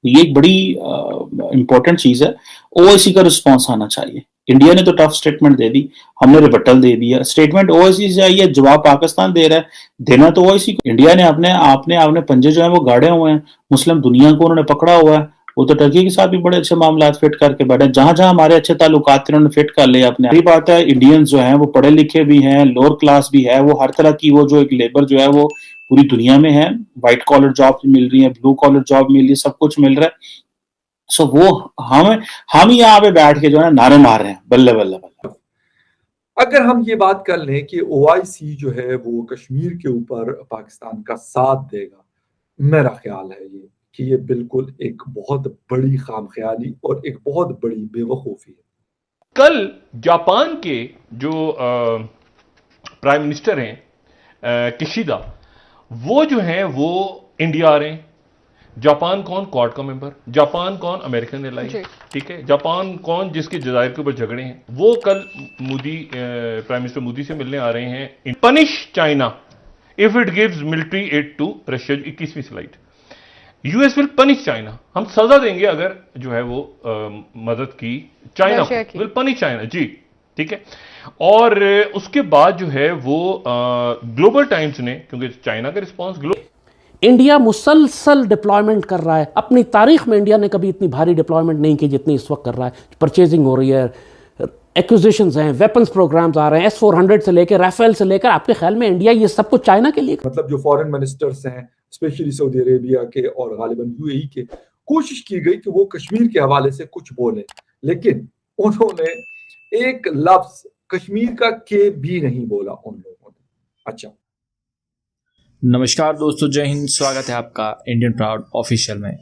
ये एक बड़ी इंपॉर्टेंट चीज है। ओआईसी का रिस्पॉन्स आना चाहिए। इंडिया ने तो टफ स्टेटमेंट दे दी, हमने रिबटल दे दिया। स्टेटमेंट ओआईसी से आई है, जवाब पाकिस्तान दे रहा है। देना तो ओआईसी को। इंडिया ने अपने आपने आपने पंजे जो है वो गाड़े हुए हैं, मुस्लिम दुनिया को उन्होंने पकड़ा हुआ है। वो तो टर्की के साथ भी बड़े अच्छे मामला फिट करके बैठे, जहां जहां हमारे अच्छे ताल्लुकात थे उन्होंने फिट कर लिए अपने। यही बात है, इंडियंस जो है वो पढ़े लिखे भी हैं, लोअर क्लास भी है, वो हर तरह की वो जो एक लेबर जो है वो पूरी दुनिया में है। व्हाइट कॉलर जॉब मिल रही है, ब्लू कॉलर जॉब मिल रही है, सब कुछ मिल रहा है। सो वो हम ही यहाँ पे बैठ के जो है नारे मार रहे हैं, बल्ले बल्ले बल्ले। अगर हम ये बात कर लें कि ओआईसी जो है वो कश्मीर के ऊपर पाकिस्तान का साथ देगा, मेरा ख्याल है ये कि ये बिल्कुल एक बहुत बड़ी खामख्याली और एक बहुत बड़ी बेवकूफ़ी है। कल जापान के जो प्राइम मिनिस्टर हैं किशिदा, वो जो हैं वो इंडिया आ रहे हैं। जापान कौन? क्वाड का मेंबर। जापान कौन? American ally. ठीक है। जापान कौन? जिसके जजायर के ऊपर झगड़े हैं, वो कल मोदी प्राइम मिनिस्टर मोदी से मिलने आ रहे हैं। Punish China if it gives military aid to Russia. 21वीं slide. US will punish China, हम सजा देंगे अगर जो है वो मदद की चाइना को, विल पनिश चाइना जी। ठीक है। और उसके बाद जो है वो ग्लोबल टाइम्स ने, क्योंकि चाइना का रिस्पॉन्स इंडिया मुसलसल डिप्लॉयमेंट कर रहा है। अपनी तारीख में इंडिया ने कभी इतनी भारी डिप्लॉयमेंट नहीं की जितनी इस वक्त कर रहा है। परचेजिंग हो रही है, एक्विजिशंस हैं, वेपन्स प्रोग्राम्स आ रहे हैं, S-400 से लेकर राफेल से लेकर। आपके ख्याल में इंडिया ये सब कुछ चाइना के लिए? मतलब जो फॉरेन मिनिस्टर्स हैं, स्पेशली सऊदी अरेबिया के और गालिबन यूएई के, कोशिश की गई कि वो कश्मीर के हवाले से कुछ बोले, लेकिन उन्होंने एक लफ्ज कश्मीर का के भी नहीं बोला उन लोगों ने। अच्छा, नमस्कार दोस्तों, जय हिंद। स्वागत है आपका इंडियन प्राउड ऑफिशियल में।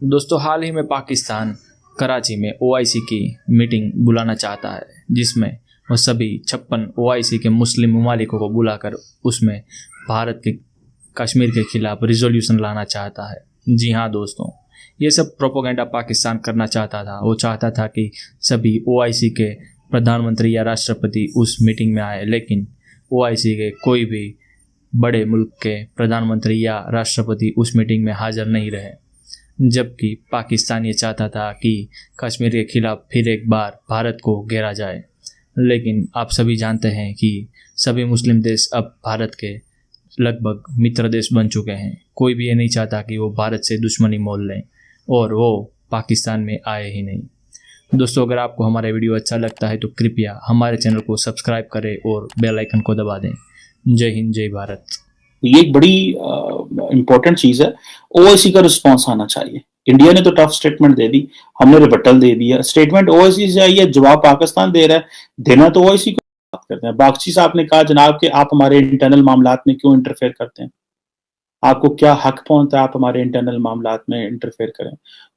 दोस्तों, हाल ही में पाकिस्तान कराची में ओआईसी की मीटिंग बुलाना चाहता है, जिसमें वह सभी 56 ओआईसी के मुस्लिम ममालिकों को बुलाकर उसमें भारत के कश्मीर के खिलाफ रिजोल्यूशन लाना चाहता है। जी हाँ दोस्तों, ये सब प्रोपोगेंडा पाकिस्तान करना चाहता था। वो चाहता था कि सभी ओआईसी के प्रधानमंत्री या राष्ट्रपति उस मीटिंग में आए, लेकिन ओआईसी के कोई भी बड़े मुल्क के प्रधानमंत्री या राष्ट्रपति उस मीटिंग में हाजिर नहीं रहे। जबकि पाकिस्तान ये चाहता था कि कश्मीर के खिलाफ फिर एक बार भारत को घेरा जाए। लेकिन आप सभी जानते हैं कि सभी मुस्लिम देश अब भारत के लगभग मित्र देश बन चुके हैं। कोई भी ये नहीं चाहता कि वो भारत से दुश्मनी मोल लें, और वो पाकिस्तान में आए ही नहीं। दोस्तों, अगर आपको हमारा वीडियो अच्छा लगता है तो कृपया हमारे चैनल को सब्सक्राइब करें और बेल आइकन को दबा दें। जय हिंद, जय भारत। ये एक बड़ी इंपॉर्टेंट चीज है। ओआईसी का रिस्पॉन्स आना चाहिए। इंडिया ने तो टफ स्टेटमेंट दे दी, हमने रिबटल दे दिया। स्टेटमेंट ओआईसी से आई है, जवाब पाकिस्तान दे रहा है। देना तो ओआईसी को। बात करते हैं, बागची साहब ने कहा जनाब कि आप हमारे इंटरनल मामलात में क्यों इंटरफेयर करते हैं, आपको क्या हक पहुंचता है आप हमारे इंटरनल मामलात में इंटरफेयर करें।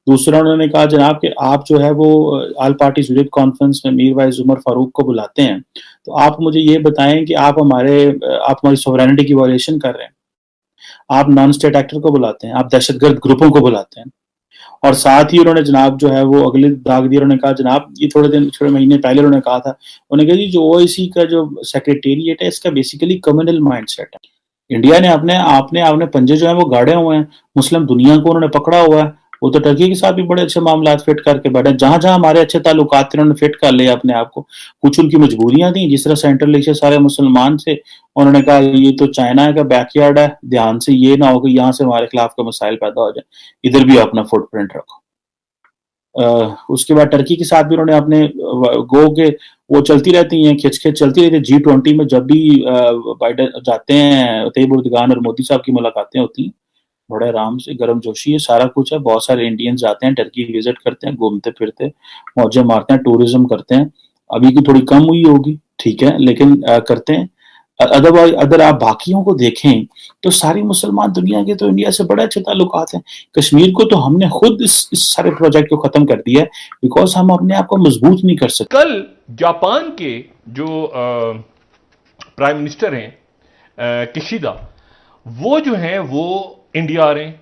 दूसरा, उन्होंने कहा जनाब कि आप जो है वो ऑल पार्टीज वीडियो कॉन्फ्रेंस में मीर वाइज उमर फारूक को बुलाते हैं, तो आप मुझे ये बताएं कि आप हमारी सोवरेनिटी की वायलेशन कर रहे हैं। आप नॉन स्टेट एक्टर को बुलाते हैं, आप दहशतगर्द ग्रुपों को बुलाते हैं। और साथ ही उन्होंने जनाब जो है वो अगले दाग दिया। उन्होंने कहा जनाब, ये थोड़े महीने पहले उन्होंने कहा था, उन्होंने कहा जी जो ओआईसी का जो सेक्रेटेरिएट है इसका बेसिकली कम्युनल माइंडसेट है। इंडिया ने आपने पंजे जो है वो गाड़े हुए हैं, मुस्लिम दुनिया को उन्होंने पकड़ा हुआ है। वो तो टर्की के साथ भी बड़े अच्छे मामला फिट करके बैठे, जहां जहां हमारे अच्छे ताल्लुकात थे उन्होंने फिट कर लिया अपने आप को। कुछ उनकी मजबूरियां थी, जिस तरह सेंट्रल एशिया सारे मुसलमान थे, उन्होंने कहा ये तो चाइना का बैकयार्ड है, ध्यान से ये ना हो कि यहाँ से हमारे खिलाफ का मसाइल पैदा हो जाए, इधर भी अपना फुटप्रिंट रखो। उसके बाद टर्की के साथ भी उन्होंने अपने गो के वो चलती रहती हैं, खिंच चलती रहती है। G20 में जब भी बाइडेन जाते हैं, तैयब उर्दगान और मोदी साहब की मुलाकातें होती हैं, बड़े आराम से, गर्म जोशी है, सारा कुछ है। बहुत सारे इंडियंस जाते हैं, टर्की विजिट करते हैं, घूमते फिरते मौजें मारते हैं, टूरिज्म करते हैं। अभी की थोड़ी कम हुई होगी, ठीक है, लेकिन करते हैं। अदरवाइज अगर आप बाकियों को देखें तो सारी मुसलमान दुनिया के तो इंडिया से बड़े अच्छे ताल्लुकात हैं। कश्मीर को तो हमने खुद इस सारे प्रोजेक्ट को खत्म कर दिया है, बिकॉज हम अपने आप को मजबूत नहीं कर सकते। कल जापान के जो प्राइम मिनिस्टर हैं किशिदा, वो जो हैं वो इंडिया आ रहे हैं।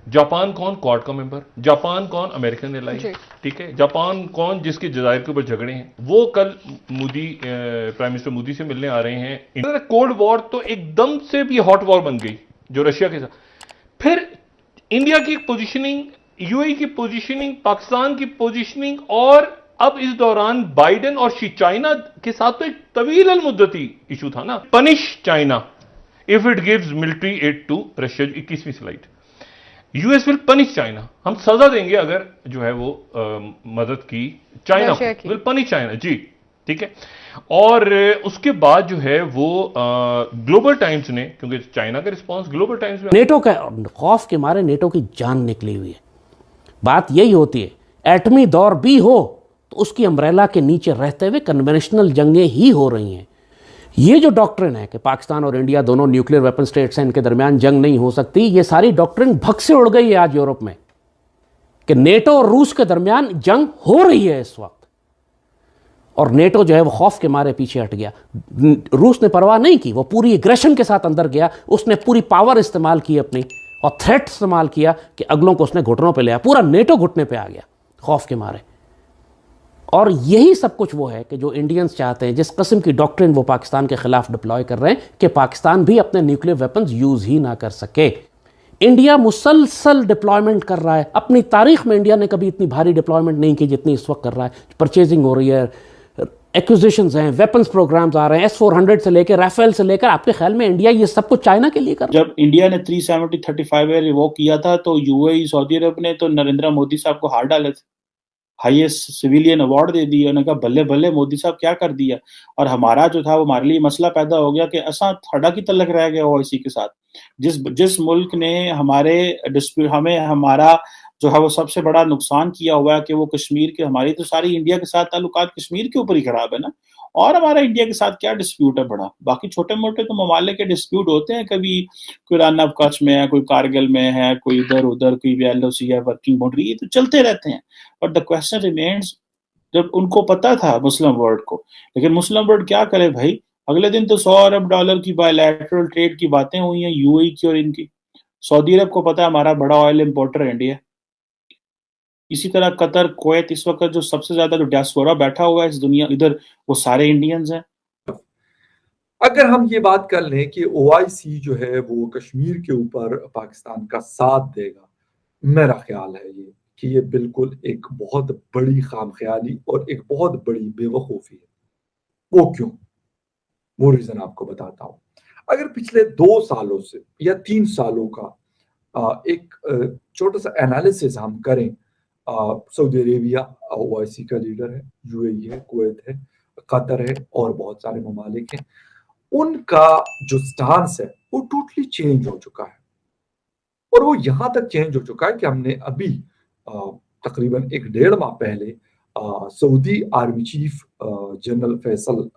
जापान कौन? क्वाड का मेंबर। जापान कौन? American ally. ठीक है। जापान कौन? जिसके जजायर के ऊपर झगड़े हैं, वो कल प्राइम मिनिस्टर मोदी से मिलने आ रहे हैं। कोल्ड वॉर तो एकदम से भी हॉट वॉर बन गई जो रशिया के साथ। फिर इंडिया की पोजीशनिंग यूएई की पोजीशनिंग, पाकिस्तान की पोजीशनिंग, और अब इस दौरान बाइडेन और चाइना के साथ तो एक तवील अल मुद्दती इशू था ना, punish China if it gives military aid to Russia. 21वीं slide, US will punish China, हम सजा देंगे अगर जो है वो मदद की चाइना को, विल पनिश चाइना जी, ठीक है। और उसके बाद जो है वो ग्लोबल टाइम्स ने, क्योंकि चाइना का रिस्पांस ग्लोबल टाइम्स में, नेटो का खौफ के मारे नेटो की जान निकली हुई है। बात यही होती है, एटमी दौर भी हो तो उसकी अम्ब्रेला के नीचे रहते हुए कन्वेंशनल जंगें ही हो रही हैं। ये जो डॉक्ट्रिन है कि पाकिस्तान और इंडिया दोनों न्यूक्लियर वेपन स्टेट्स हैं, इनके दरमियान जंग नहीं हो सकती, ये सारी डॉक्ट्रिन भग से उड़ गई है आज यूरोप में, कि नेटो और रूस के दरमियान जंग हो रही है इस वक्त, और नेटो जो है वो खौफ के मारे पीछे हट गया। रूस ने परवाह नहीं की, वो पूरी एग्रेशन के साथ अंदर गया, उसने पूरी पावर इस्तेमाल की अपनी, और थ्रेट इस्तेमाल किया कि अगलों को उसने घुटनों पे लिया, पूरा नेटो घुटने पे आ गया खौफ के मारे। और यही सब कुछ वो है कि जो इंडियंस चाहते हैं, जिस किस्म की डॉक्ट्रिन वो पाकिस्तान के खिलाफ डिप्लॉय कर रहे हैं कि पाकिस्तान भी अपने न्यूक्लियर वेपन्स यूज ही ना कर सके। इंडिया मुसलसल डिप्लॉयमेंट कर रहा है, अपनी तारीख में इंडिया ने कभी इतनी भारी डिप्लॉयमेंट नहीं की जितनी इस वक्त कर रहा है। परचेजिंग हो रही है, एक्विजिशंस हैं, वेपन्स प्रोग्राम्स आ रहे हैं, S-400 से लेकर राफेल से लेकर। आपके ख्याल में इंडिया ये सब कुछ चाइना के लिए कर रहा है? जब इंडिया ने 370-35 रिवोक किया था तो यूएई, सऊदी अरब ने तो नरेंद्र मोदी साहब को हार डाले थे, हाईएस्ट सिविलियन अवार्ड दे दिया। उन्होंने कहा बल्ले बल्ले मोदी साहब क्या कर दिया। और हमारा जो था वो हमारे लिए मसला पैदा हो गया कि असा थड़ा की तलक रह गया ओआईसी के साथ। जिस मुल्क ने हमारे डिस्प्यूट, हमें हमारा जो है वो सबसे बड़ा नुकसान किया हुआ है कि वो कश्मीर के, हमारी तो सारी इंडिया के साथ ताल्लुकात कश्मीर के ऊपर ही खराब है ना। और हमारा इंडिया के साथ क्या डिस्प्यूट है बड़ा, बाकी छोटे मोटे तो ममालिक के डिस्प्यूट होते हैं, कभी कोई रन ऑफ कच्छ में है, कोई कारगिल में है, कोई इधर उधर, कोई LOC है, वर्किंग बाउंड्री, ये तो चलते रहते हैं। बट द क्वेश्चन रिमेन्स, जब उनको पता था मुस्लिम वर्ल्ड को, लेकिन मुस्लिम वर्ल्ड क्या करे भाई, अगले दिन तो $100 अरब की बायलैटरल ट्रेड की बातें हुई हैं यूएई की और इनकी। सऊदी अरब को पता है हमारा बड़ा ऑयल इंपोर्टर है इंडिया। इसी तरह कतर, कुवैत, इस वक्त जो सबसे ज्यादा जो डियास्पोरा बैठा हुआ है इस दुनिया इधर, वो सारे इंडियंस हैं। अगर हम ये बात कर लें कि ओआईसी जो है वो कश्मीर के ऊपर पाकिस्तान का साथ देगा, मेरा ख्याल है ये कि ये बिल्कुल एक बहुत बड़ी खामख्याली और एक बहुत बड़ी बेवकूफ़ी है। वो क्यों? वो रीजन आपको बताता हूँ। अगर पिछले 2 सालों से या 3 सालों का एक छोटा सा एनालिसिस हम करें, सऊदी अरेबिया ओआईसी का लीडर है, यूएई है, कुवैत है, कतर है और बहुत सारे ममालिक हैं। उनका जो स्टांस है वो टोटली चेंज हो चुका है, और वो यहां तक चेंज हो चुका है कि हमने अभी तकरीबन 1-1.5 माह पहले Saudi army chief general Faisal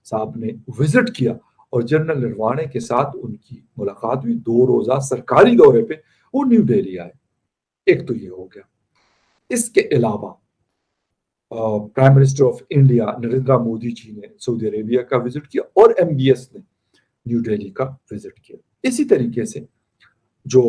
साहब ने विजिट किया और जनरल नरवाणे के साथ उनकी मुलाकात हुई। 2 रोजा सरकारी दौरे पे वो न्यू दिल्ली आए। एक तो ये हो गया। इसके अलावा prime minister of India Narendra Modi ji ने सऊदी अरेबिया का विजिट किया और MBS ने न्यू दिल्ली का विजिट किया। इसी तरीके से जो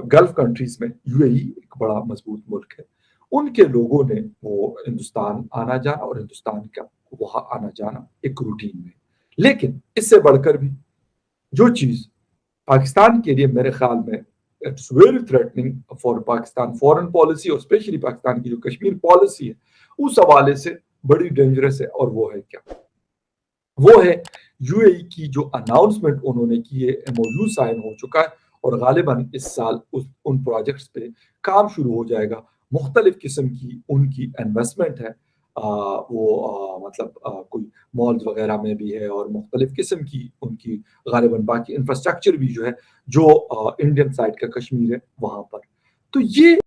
गल्फ कंट्रीज में यूएई एक बड़ा मजबूत मुल्क है, उनके लोगों ने वो हिंदुस्तान आना जाना और हिंदुस्तान का वहां आना जाना एक रूटीन में। लेकिन इससे बढ़कर भी जो चीज पाकिस्तान के लिए मेरे ख्याल में it's very threatening for Pakistan foreign policy और स्पेशली पाकिस्तान की जो कश्मीर पॉलिसी है उस हवाले से बड़ी डेंजरस है, और वो है क्या? वो है यूएई की जो अनाउंसमेंट उन्होंने की है, MOU साइन हो चुका है और गालिबन इस साल उन प्रोजेक्ट्स पे काम शुरू हो जाएगा। मुख्तलिफ किस्म की उनकी इन्वेस्टमेंट है, मतलब कोई मॉल्स वगैरह में भी है और मुख्तलिफ किस्म की उनकी गालिबन बाकी इंफ्रास्ट्रक्चर भी जो है जो इंडियन साइड का कश्मीर है वहां पर। तो ये